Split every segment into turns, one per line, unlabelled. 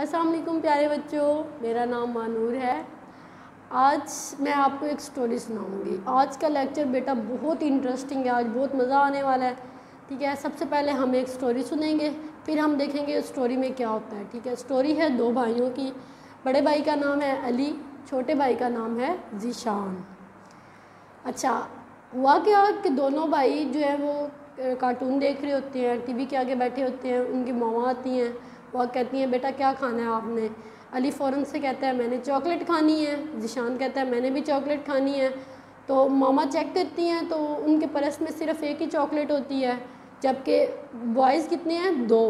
अस्सलाम वालेकुम प्यारे बच्चों, मेरा नाम मानूर है। आज मैं आपको एक स्टोरी सुनाऊंगी। आज का लेक्चर बेटा बहुत इंटरेस्टिंग है, आज बहुत मज़ा आने वाला है। ठीक है, सबसे पहले हम एक स्टोरी सुनेंगे, फिर हम देखेंगे उस स्टोरी में क्या होता है। ठीक है, स्टोरी है दो भाइयों की। बड़े भाई का नाम है अली, छोटे भाई का नाम है ज़ीशान। अच्छा, हुआ क्या कि दोनों भाई जो है वो कार्टून देख रहे होते हैं, टीवी के आगे बैठे होते हैं। उनकी मामा आती हैं, वह कहती हैं बेटा क्या खाना है आपने। अली फ़ौरन से कहता है मैंने चॉकलेट खानी है। ज़ीशान कहता है मैंने भी चॉकलेट खानी है। तो मामा चेक करती हैं तो उनके परस में सिर्फ़ एक ही चॉकलेट होती है, जबकि बॉयज़ कितने हैं, दो।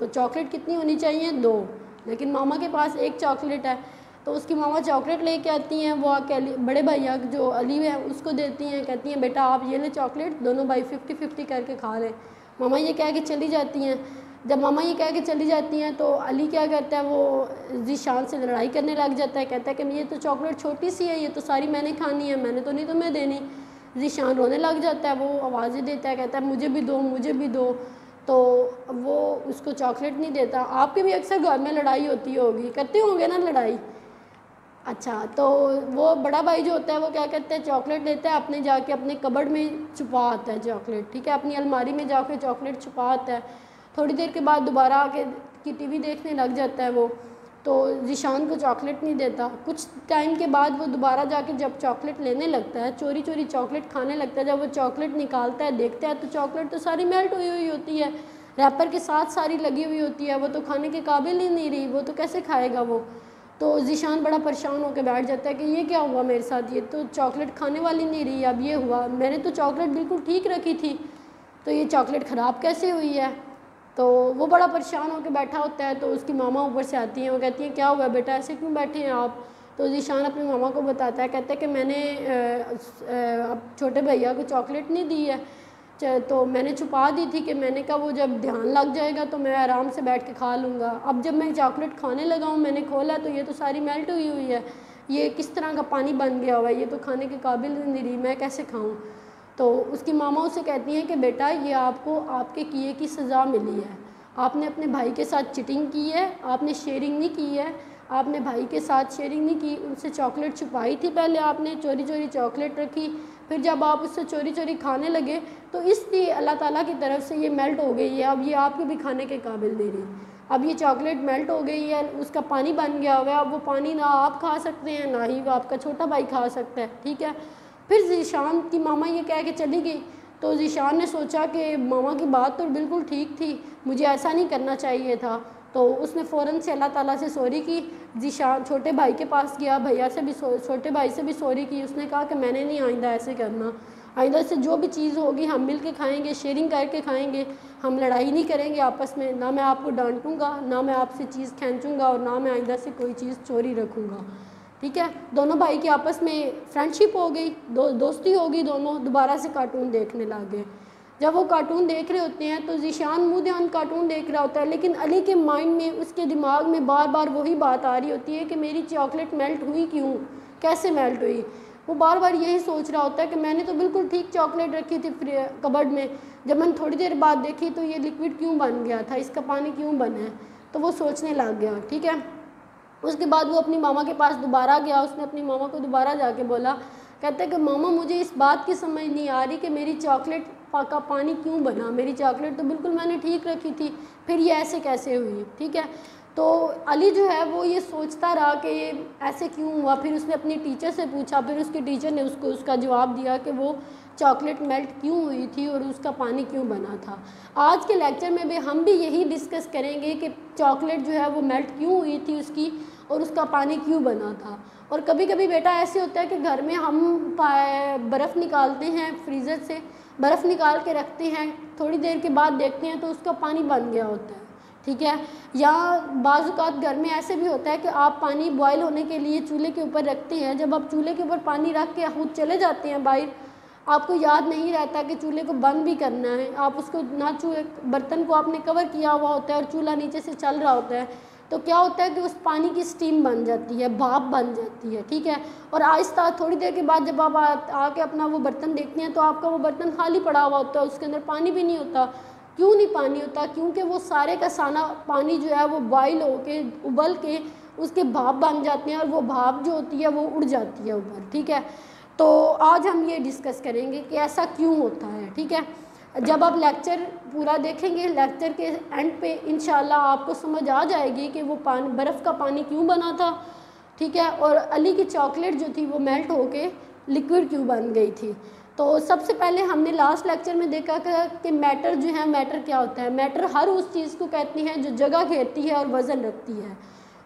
तो चॉकलेट कितनी होनी चाहिए, दो, लेकिन मामा के पास एक चॉकलेट है। तो उसकी मामा चॉकलेट लेके आती हैं, वो आके बड़े भैया जो अली है उसको देती हैं, कहती हैं बेटा आप ये ले चॉकलेट, दोनों भाई 50-50 करके खा लें। मामा ये कह के चली जाती हैं। जब मामा ये कह के चली जाती हैं तो अली क्या करता है, वो ज़ीशान से लड़ाई करने लग जाता है। कहता है कि ये तो चॉकलेट छोटी सी है, ये तो सारी मैंने खानी है, मैंने तो नहीं तुम्हें देनी। ज़ीशान रोने लग जाता है, वो आवाज़ें देता है, कहता है मुझे भी दो, मुझे भी दो। तो वो उसको चॉकलेट नहीं देता। आपके भी अक्सर घर में लड़ाई होती होगी, करते होंगे ना लड़ाई। अच्छा, तो वो बड़ा भाई जो होता है वो क्या करता है, चॉकलेट लेता है, अपने जाके अपने कबर्ड में छुपा आता है चॉकलेट। ठीक है, अपनी अलमारी में जाके चॉकलेट छुपा आता है। थोड़ी देर के बाद दोबारा आके की टीवी देखने लग जाता है वो। तो ज़ीशान को चॉकलेट नहीं देता। कुछ टाइम के बाद वो दोबारा जाके जब चॉकलेट लेने लगता है, चोरी चोरी चॉकलेट खाने लगता है। जब वो चॉकलेट निकालता है, देखता है तो चॉकलेट तो सारी मेल्ट हुई हुई होती है, रैपर के साथ सारी लगी हुई होती है। वो तो खाने के काबिल ही नहीं रही, वो तो कैसे खाएगा वो। तो ज़ीशान बड़ा परेशान होकर बैठ जाता है कि ये क्या हुआ मेरे साथ, ये तो चॉकलेट खाने वाली नहीं रही, अब ये हुआ, मैंने तो चॉकलेट बिल्कुल ठीक रखी थी, तो ये चॉकलेट ख़राब कैसे हुई है। तो वो बड़ा परेशान होकर बैठा होता है। तो उसकी मामा ऊपर से आती हैं, वो कहती हैं क्या हुआ बेटा, ऐसे क्यों बैठे हैं आप। तो ज़ीशान अपनी मामा को बताता है, कहता है कि मैंने छोटे भैया को चॉकलेट नहीं दी है, तो मैंने छुपा दी थी कि मैंने कहा वो जब ध्यान लग जाएगा तो मैं आराम से बैठ के खा लूँगा। अब जब मैं चॉकलेट खाने लगा हूँ, मैंने खोला तो ये तो सारी मेल्ट हुई हुई है, ये किस तरह का पानी बन गया हुआ है, ये तो खाने के काबिल नहीं रही, मैं कैसे खाऊँ। तो उसकी मामा उसे कहती हैं कि बेटा ये आपको आपके किए की सज़ा मिली है, आपने अपने भाई के साथ चीटिंग की है, आपने शेयरिंग नहीं की है, आपने भाई के साथ शेयरिंग नहीं की, उनसे चॉकलेट छुपाई थी, पहले आपने चोरी चोरी चॉकलेट रखी, फिर जब आप उससे चोरी चोरी खाने लगे तो इसलिए अल्लाह ताला की तरफ से ये मेल्ट हो गई है, अब ये आपको भी खाने के काबिल दे रही। अब ये चॉकलेट मेल्ट हो गई है, उसका पानी बन गया हुआ है, अब वो पानी ना आप खा सकते हैं ना ही वो आपका छोटा भाई खा सकता है। ठीक है, फिर ज़ीशान की मामा ये कह के चली गई। तो ज़ीशान ने सोचा कि मामा की बात तो बिल्कुल ठीक थी, मुझे ऐसा नहीं करना चाहिए था। तो उसने फ़ौरन से अल्लाह ताला से सॉरी की। ज़ीशान छोटे भाई के पास गया, भैया से भी छोटे भाई से भी सॉरी की। उसने कहा कि मैंने नहीं आइंदा ऐसे करना, आइंदा से जो भी चीज़ होगी हम मिल के खाएँगे, शेयरिंग करके खाएँगे, हम लड़ाई नहीं करेंगे आपस में, ना मैं आपको डांटूँगा, ना मैं आपसे चीज़ खींचूँगा, और ना मैं आइंदा से कोई चीज़ चोरी रखूँगा। ठीक है, दोनों भाई की आपस में फ्रेंडशिप हो गई, दोस्ती हो गई, दोनों दोबारा से कार्टून देखने लग गए। जब वो कार्टून देख रहे होते हैं तो ज़ीशान मुँह ध्यान कार्टून देख रहा होता है, लेकिन अली के माइंड में, उसके दिमाग में बार बार वही बात आ रही होती है कि मेरी चॉकलेट मेल्ट हुई क्यों, कैसे मेल्ट हुई। वो बार बार यही सोच रहा होता है कि मैंने तो बिल्कुल ठीक चॉकलेट रखी थी कबर्ड में, जब मैंने थोड़ी देर बाद देखी तो ये लिक्विड क्यों बन गया था, इसका पानी क्यों बना है। तो वो सोचने लग गया। ठीक है, उसके बाद वो अपनी मामा के पास दोबारा गया। उसने अपनी मामा को दोबारा जाके बोला, कहते हैं कि मामा मुझे इस बात की समझ नहीं आ रही कि मेरी चॉकलेट का पानी क्यों बना, मेरी चॉकलेट तो बिल्कुल मैंने ठीक रखी थी, फिर ये ऐसे कैसे हुई। ठीक है, तो अली जो है वो ये सोचता रहा कि ये ऐसे क्यों हुआ। फिर उसने अपनी टीचर से पूछा, फिर उसकी टीचर ने उसको उसका जवाब दिया कि वो चॉकलेट मेल्ट क्यों हुई थी और उसका पानी क्यों बना था। आज के लेक्चर में भी हम भी यही डिस्कस करेंगे कि चॉकलेट जो है वो मेल्ट क्यों हुई थी उसकी, और उसका पानी क्यों बना था। और कभी कभी बेटा ऐसे होता है कि घर में हम बर्फ़ निकालते हैं, फ्रीज़र से बर्फ़ निकाल के रखते हैं, थोड़ी देर के बाद देखते हैं तो उसका पानी बन गया होता है। ठीक है, या बाज़ औक़ात घर में ऐसे भी होता है कि आप पानी बॉयल होने के लिए चूल्हे के ऊपर रखते हैं, जब आप चूल्हे के ऊपर पानी रख के खुद चले जाते हैं बाहर, आपको याद नहीं रहता कि चूल्हे को बंद भी करना है, आप उसको ना चूल्हे बर्तन को आपने कवर किया हुआ होता है और चूल्हा नीचे से चल रहा होता है, तो क्या होता है कि उस पानी की स्टीम बन जाती है, भाप बन जाती है। ठीक है, और आहिस्ता थोड़ी देर के बाद जब आप आके अपना वो बर्तन देखते हैं तो आपका वो बर्तन खाली पड़ा हुआ होता है, उसके अंदर पानी भी नहीं होता, क्यों नहीं पानी होता? क्योंकि वो सारे का सारा पानी जो है वो बॉयल होके उबल के उसके भाप बन जाते हैं और वो भाप जो होती है वो उड़ जाती है ऊपर। ठीक है, तो आज हम ये डिस्कस करेंगे कि ऐसा क्यों होता है। ठीक है, जब आप लेक्चर पूरा देखेंगे, लेक्चर के एंड पे इंशाल्लाह आपको समझ आ जाएगी कि वो पानी, बर्फ़ का पानी क्यों बना था। ठीक है, और अली की चॉकलेट जो थी वो मेल्ट होके लिक्विड क्यों बन गई थी। तो सबसे पहले हमने लास्ट लेक्चर में देखा कि मैटर जो है, मैटर क्या होता है? मैटर हर उस चीज़ को कहती हैं जो जगह घेरती है और वज़न रखती है।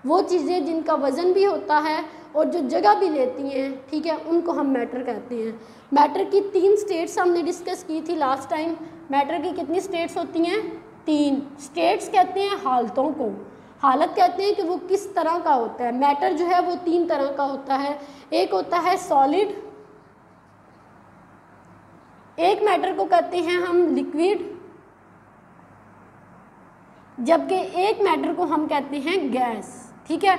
वो चीज़ें जिनका वज़न भी होता है और जो जगह भी लेती हैं, ठीक है, उनको हम मैटर कहते हैं। मैटर की 3 स्टेट्स हमने डिस्कस की थी लास्ट टाइम। मैटर की कितनी स्टेट्स होती हैं? 3 स्टेट्स कहते हैं हालतों को। हालत कहते हैं कि वो किस तरह का होता है। मैटर जो है वो 3 तरह का होता है। एक होता है सॉलिड, एक मैटर को कहते हैं हम लिक्विड, जबकि एक मैटर को हम कहते हैं गैस। ठीक है,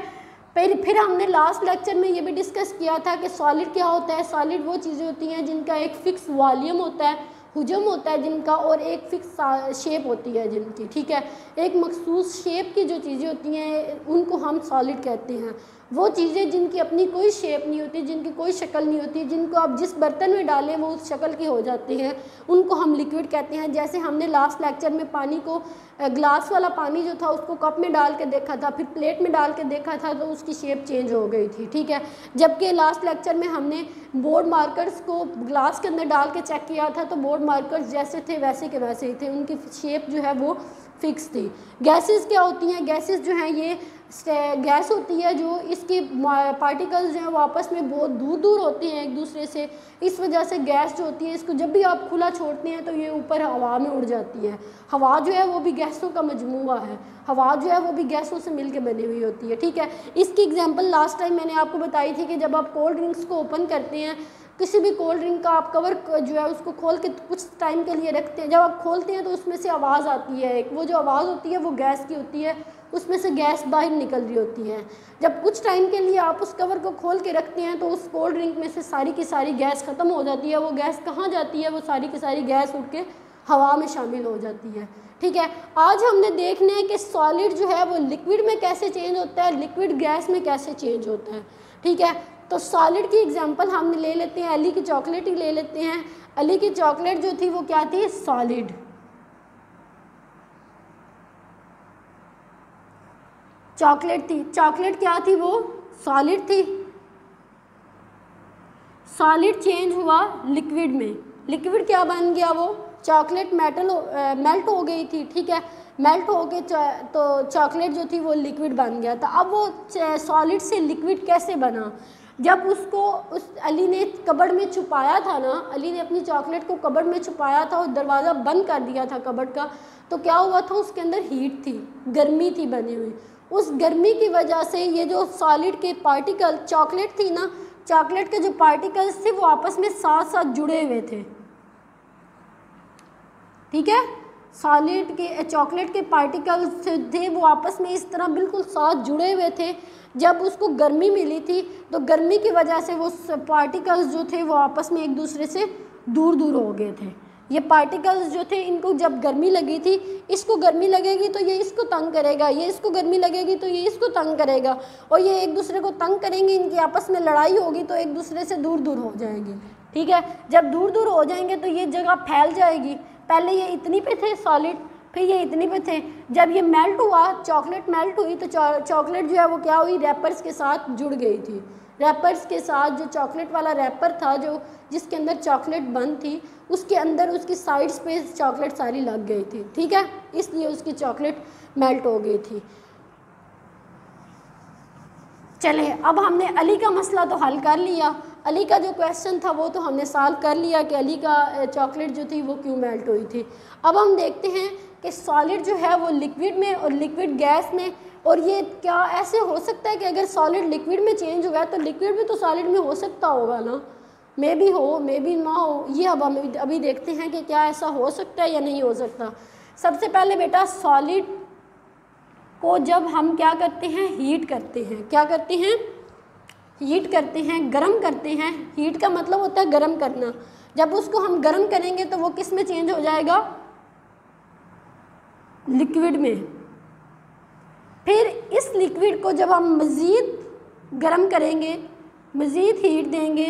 फिर हमने लास्ट लेक्चर में ये भी डिस्कस किया था कि सॉलिड क्या होता है। सॉलिड वो चीज़ें होती हैं जिनका एक फ़िक्स वॉल्यूम होता है, हुजम होता है जिनका, और एक फ़िक्स शेप होती है जिनकी। ठीक है, एक मखसूस शेप की जो चीज़ें होती हैं उनको हम सॉलिड कहते हैं। वो चीज़ें जिनकी अपनी कोई शेप नहीं होती, जिनकी कोई शक्ल नहीं होती, जिनको आप जिस बर्तन में डालें वो उस शक्ल की हो जाती हैं, उनको हम लिक्विड कहते हैं। जैसे हमने लास्ट लेक्चर में पानी को, ग्लास वाला पानी जो था उसको कप में डाल के देखा था, फिर प्लेट में डाल के देखा था तो उसकी शेप चेंज हो गई थी। ठीक है, जबकि लास्ट लेक्चर में हमने बोर्ड मार्कर्स को ग्लास के अंदर डाल के चेक किया था तो बोर्ड मार्कर्स जैसे थे वैसे के वैसे ही थे, उनकी शेप जो है वो फिक्स थी। गैसेस क्या होती हैं? गैसेस जो हैं ये गैस होती है जो इसके पार्टिकल्स जो हैं वो आपस में बहुत दूर दूर होते हैं एक दूसरे से। इस वजह से गैस जो होती है इसको जब भी आप खुला छोड़ते हैं तो ये ऊपर हवा में उड़ जाती है। हवा जो है वो भी गैसों का मजमूआ है, हवा जो है वो भी गैसों से मिलकर बनी हुई होती है। ठीक है, इसकी एग्जांपल लास्ट टाइम मैंने आपको बताई थी कि जब आप कोल्ड ड्रिंक्स को ओपन करते हैं, किसी भी कोल्ड ड्रिंक का आप कवर जो है उसको खोल के कुछ टाइम के लिए रखते हैं, जब आप खोलते हैं तो उसमें से आवाज़ आती है एक, वो जो आवाज़ होती है वो गैस की होती है, उसमें से गैस बाहर निकल रही होती है। जब कुछ टाइम के लिए आप उस कवर को खोल के रखते हैं तो उस कोल्ड ड्रिंक में से सारी की सारी गैस ख़त्म हो जाती है। वो गैस कहाँ जाती है? वो सारी की सारी गैस उड़ के हवा में शामिल हो जाती है। ठीक है, आज हमने देखना है कि सॉलिड जो है वो लिक्विड में कैसे चेंज होता है, लिक्विड गैस में कैसे चेंज होता है। ठीक है, तो सॉलिड की एग्जांपल हम ले लेते हैं, अली की चॉकलेट ही ले लेते हैं। अली की चॉकलेट जो थी वो क्या थी? सॉलिड। चॉकलेट थी, चॉकलेट क्या थी? वो सॉलिड थी। सॉलिड चेंज हुआ लिक्विड में, लिक्विड क्या बन गया? वो चॉकलेट मेल्ट हो गई थी। ठीक है, मेल्ट हो के तो चॉकलेट जो थी वो लिक्विड बन गया था। अब वो सॉलिड से लिक्विड कैसे बना? जब उसको उस अली ने कबर्ड में छुपाया था ना, अली ने अपनी चॉकलेट को कबर्ड में छुपाया था और दरवाज़ा बंद कर दिया था कबर्ड का, तो क्या हुआ था? उसके अंदर हीट थी, गर्मी थी बनी हुई। उस गर्मी की वजह से ये जो सॉलिड के पार्टिकल, चॉकलेट थी ना, चॉकलेट के जो पार्टिकल्स थे वो आपस में साथ साथ जुड़े हुए थे। ठीक है, सॉलिड के चॉकलेट के पार्टिकल्स थे वो आपस में इस तरह बिल्कुल साथ जुड़े हुए थे। जब उसको गर्मी मिली थी तो गर्मी की वजह से वो पार्टिकल्स जो थे वो आपस में एक दूसरे से दूर दूर हो गए थे। ये पार्टिकल्स जो थे इनको जब गर्मी लगी थी, इसको गर्मी लगेगी तो ये इसको तंग करेगा, ये इसको गर्मी लगेगी तो ये इसको तंग करेगा, और ये एक दूसरे को तंग करेंगे, इनकी आपस में लड़ाई होगी तो एक दूसरे से दूर दूर हो जाएंगे। ठीक है, जब दूर दूर हो जाएंगे तो ये जगह फैल जाएगी। पहले ये इतनी पे थे सॉलिड, फिर ये इतनी पे थे। जब ये मेल्ट हुआ, चॉकलेट मेल्ट हुई तो चॉकलेट जो है वो क्या हुई? रैपर्स के साथ जुड़ गई थी। रैपर्स के साथ जो चॉकलेट वाला रैपर था जो जिसके अंदर चॉकलेट बंद थी, उसके अंदर उसकी साइड्स पे चॉकलेट सारी लग गई थी। ठीक है, इसलिए उसकी चॉकलेट मेल्ट हो गई थी। चले, अब हमने अली का मसला तो हल कर लिया, अली का जो क्वेश्चन था वो तो हमने सॉल्व कर लिया कि अली का चॉकलेट जो थी वो क्यों मेल्ट हुई थी। अब हम देखते हैं कि सॉलिड जो है वो लिक्विड में और लिक्विड गैस में, और ये क्या ऐसे हो सकता है कि अगर सॉलिड लिक्विड में चेंज हुआ तो लिक्विड भी तो सॉलिड में हो सकता होगा ना? मे बी हो, मे बी ना हो। ये अब हम अभी देखते हैं कि क्या ऐसा हो सकता है या नहीं हो सकता। सबसे पहले बेटा, सॉलिड को जब हम क्या करते हैं? हीट करते हैं। क्या करते हैं? हीट करते हैं, गर्म करते हैं। हीट का मतलब होता है गर्म करना। जब उसको हम गर्म करेंगे तो वो किस में चेंज हो जाएगा? लिक्विड में। फिर इस लिक्विड को जब हम मज़ीद गर्म करेंगे, मज़ीद हीट देंगे,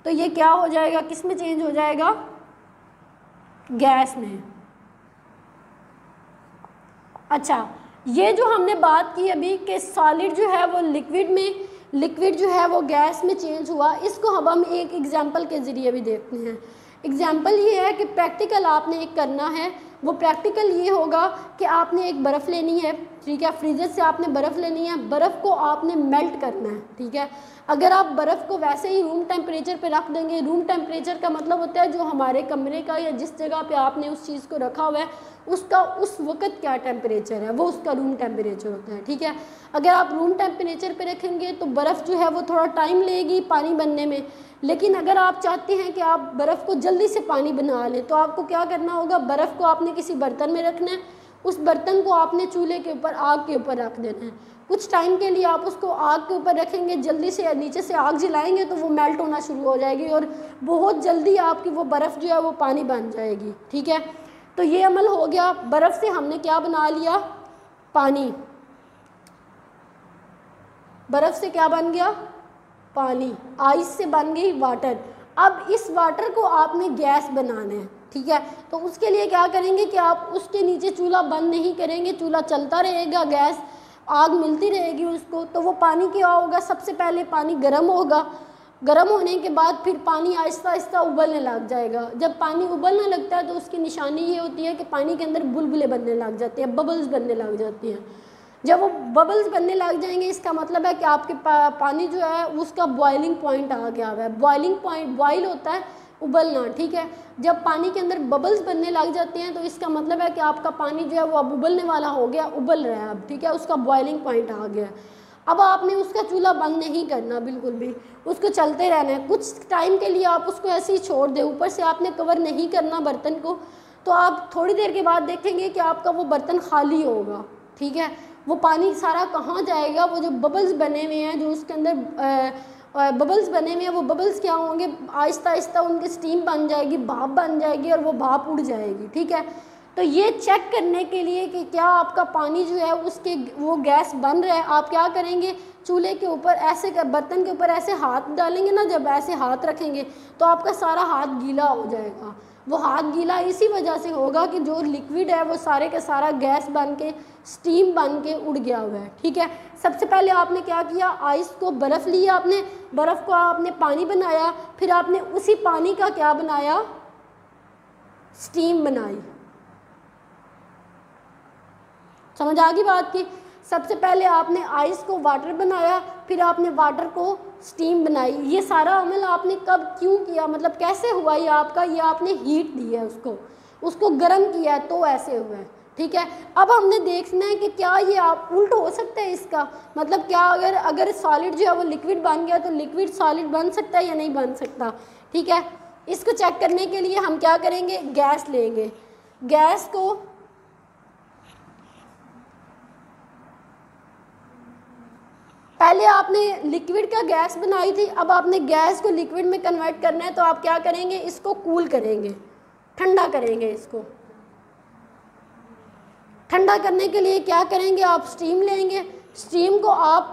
तो ये क्या हो जाएगा, किस में चेंज हो जाएगा, गैस में। अच्छा, ये जो हमने बात की अभी कि सॉलिड जो है वो लिक्विड में, लिक्विड जो है वो गैस में चेंज हुआ, इसको अब हम एक एग्जांपल के ज़रिए भी देखते हैं। एग्जांपल ये है कि प्रैक्टिकल आपने एक करना है। वो प्रैक्टिकल ये होगा कि आपने एक बर्फ़ लेनी है, ठीक है, फ्रीज़र से आपने बर्फ़ लेनी है, बर्फ़ को आपने मेल्ट करना है, ठीक है। अगर आप बर्फ़ को वैसे ही रूम टेम्परेचर पे रख देंगे, रूम टेम्परेचर का मतलब होता है जो हमारे कमरे का या जिस जगह पे आपने उस चीज़ को रखा हुआ है उसका उस वक़्त क्या टेम्परेचर है, वो उसका रूम टेम्परेचर होता है, ठीक है। अगर आप रूम टेम्परेचर पे रखेंगे तो बर्फ़ जो है वो थोड़ा टाइम लेगी पानी बनने में, लेकिन अगर आप चाहते हैं कि आप बर्फ़ को जल्दी से पानी बना लें तो आपको क्या करना होगा, बर्फ़ को आपने किसी बर्तन में रखना है, उस बर्तन को आपने चूल्हे के ऊपर, आग के ऊपर रख देना है। कुछ टाइम के लिए आप उसको आग के ऊपर रखेंगे, जल्दी से नीचे से आग जलाएंगे तो वो मेल्ट होना शुरू हो जाएगी और बहुत जल्दी आपकी वो बर्फ़ जो है वो पानी बन जाएगी, ठीक है। तो ये अमल हो गया, बर्फ़ से हमने क्या बना लिया, पानी। बर्फ़ से क्या बन गया, पानी। आइस से बन गई वाटर। अब इस वाटर को आपने गैस बनाना है, ठीक है। तो उसके लिए क्या करेंगे कि आप उसके नीचे चूल्हा बंद नहीं करेंगे, चूल्हा चलता रहेगा, गैस आग मिलती रहेगी उसको। तो वो पानी क्या होगा, सबसे पहले पानी गर्म होगा, गर्म होने के बाद फिर पानी आहिस्ता आहिस्ता उबलने लग जाएगा। जब पानी उबलने लगता है तो उसकी निशानी ये होती है कि पानी के अंदर बुलबुले बनने लग जाते हैं, बबल्स बनने लग जाती हैं। जब वो बबल्स बनने लग जाएंगे इसका मतलब है कि आपके पानी जो है उसका बॉइलिंग पॉइंट आ गया हुआ है। बॉइलिंग पॉइंट, बॉइल होता है उबलना, ठीक है। जब पानी के अंदर बबल्स बनने लग जाते हैं तो इसका मतलब है कि आपका पानी जो है वो अब उबलने वाला हो गया, उबल रहा है अब, ठीक है, उसका बॉइलिंग पॉइंट आ गया। अब आपने उसका चूल्हा बंद नहीं करना, बिल्कुल भी, उसको चलते रहना है। कुछ टाइम के लिए आप उसको ऐसे ही छोड़ दें, ऊपर से आपने कवर नहीं करना बर्तन को। तो आप थोड़ी देर के बाद देखेंगे कि आपका वो बर्तन खाली होगा, ठीक है। वो पानी सारा कहाँ जाएगा, वो जो बबल्स बने हुए हैं, जो उसके अंदर बबल्स बने हुए हैं, वो बबल्स क्या होंगे, आहिस्ता आहिस्ता उनकी स्टीम बन जाएगी, भाप बन जाएगी और वो भाप उड़ जाएगी, ठीक है। तो ये चेक करने के लिए कि क्या आपका पानी जो है उसके वो गैस बन रहा है, आप क्या करेंगे, चूल्हे के ऊपर ऐसे बर्तन के ऊपर ऐसे हाथ डालेंगे ना, जब ऐसे हाथ रखेंगे तो आपका सारा हाथ गीला हो जाएगा। वो हाथ गीला इसी वजह से होगा कि जो लिक्विड है वो सारे का सारा गैस बन के, स्टीम बन के उड़ गया हुआ है, ठीक है। सबसे पहले आपने क्या किया, आइस को, बर्फ़ लिया आपने, बर्फ़ को आपने पानी बनाया, फिर आपने उसी पानी का क्या बनाया, स्टीम बनाई। समझ आ गई बात की। सबसे पहले आपने आइस को वाटर बनाया, फिर आपने वाटर को स्टीम बनाई। ये सारा अमल आपने कब, क्यों किया, मतलब कैसे हुआ ये आपका, ये आपने हीट दी है उसको गर्म किया है तो ऐसे हुआ है, ठीक है। अब हमने देखना है कि क्या ये आप उल्ट हो सकता है इसका, मतलब क्या अगर सॉलिड जो है वो लिक्विड बन गया तो लिक्विड सॉलिड बन सकता है या नहीं बन सकता, ठीक है। इसको चेक करने के लिए हम क्या करेंगे, गैस लेंगे। गैस को पहले आपने लिक्विड का गैस बनाई थी, अब आपने गैस को लिक्विड में कन्वर्ट करना है, तो आप क्या करेंगे, इसको कूल करेंगे, ठंडा करेंगे। इसको ठंडा करने के लिए क्या करेंगे, आप स्टीम लेंगे, स्टीम को आप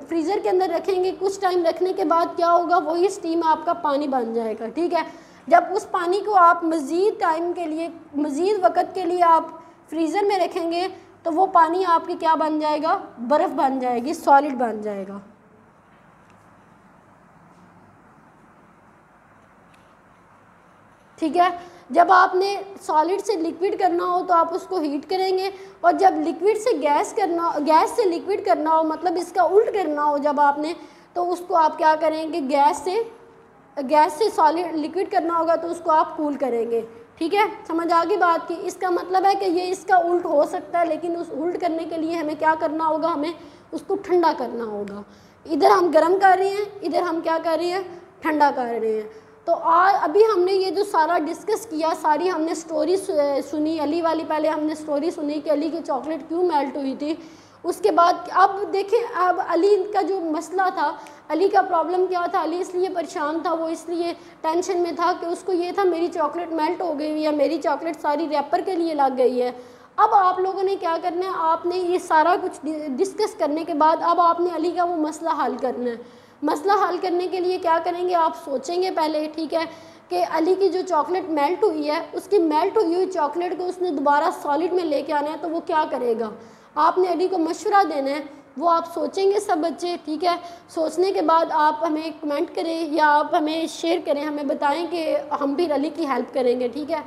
फ्रीज़र के अंदर रखेंगे। कुछ टाइम रखने के बाद क्या होगा, वही स्टीम आपका पानी बन जाएगा, ठीक है। जब उस पानी को आप मज़ीद टाइम के लिए, मज़ीद वक़्त के लिए आप फ्रीज़र में रखेंगे तो वो पानी आपके क्या बन जाएगा, बर्फ़ बन जाएगी, सॉलिड बन जाएगा। ठीक है। जब आपने सॉलिड से लिक्विड करना हो तो आप उसको हीट करेंगे, और जब लिक्विड से गैस से लिक्विड करना हो, मतलब इसका उल्ट करना हो जब आपने, तो उसको आप क्या करेंगे, गैस से सॉलिड लिक्विड करना होगा तो उसको आप कूल करेंगे, ठीक है। समझ आ गई बात की। इसका मतलब है कि ये इसका उल्ट हो सकता है, लेकिन उस उल्ट करने के लिए हमें क्या करना होगा, हमें उसको ठंडा करना होगा। इधर हम गर्म कर रहे हैं, इधर हम क्या कर रहे हैं, ठंडा कर रहे हैं। तो अभी हमने ये जो सारा डिस्कस किया, सारी हमने स्टोरी सुनी, अली वाली पहले हमने स्टोरी सुनी कि अली की चॉकलेट क्यों मेल्ट हुई थी। उसके बाद अब देखें, अब अली का जो मसला था, अली का प्रॉब्लम क्या था, अली इसलिए परेशान था, वो इसलिए टेंशन में था कि उसको ये था मेरी चॉकलेट मेल्ट हो गई है, मेरी चॉकलेट सारी रैपर के लिए लग गई है। अब आप लोगों ने क्या करना है, आपने ये सारा कुछ डिस्कस करने के बाद अब आपने अली का वो मसला हल करना है। मसला हल करने के लिए क्या करेंगे, आप सोचेंगे पहले, ठीक है, कि अली की जो चॉकलेट मेल्ट हुई है, उसकी मेल्ट हुई हुई चॉकलेट को उसने दोबारा सॉलिड में लेके आना है, तो वो क्या करेगा। आपने अली को मशवरा देना है, वो आप सोचेंगे सब बच्चे, ठीक है। सोचने के बाद आप हमें कमेंट करें या आप हमें शेयर करें, हमें बताएं कि हम भी अली की हेल्प करेंगे, ठीक है।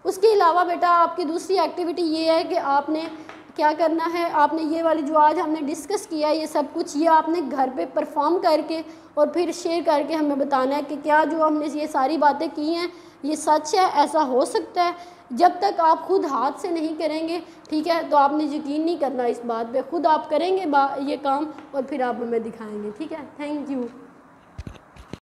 उसके अलावा बेटा आपकी दूसरी एक्टिविटी ये है कि आपने क्या करना है, आपने ये वाली जो आज हमने डिस्कस किया है ये सब कुछ, ये आपने घर पे परफॉर्म करके और फिर शेयर करके हमें बताना है कि क्या जो हमने ये सारी बातें की हैं ये सच है, ऐसा हो सकता है। जब तक आप खुद हाथ से नहीं करेंगे, ठीक है, तो आपने यकीन नहीं करना इस बात पे, खुद आप करेंगे ये काम और फिर आप हमें दिखाएंगे, ठीक है। Thank you.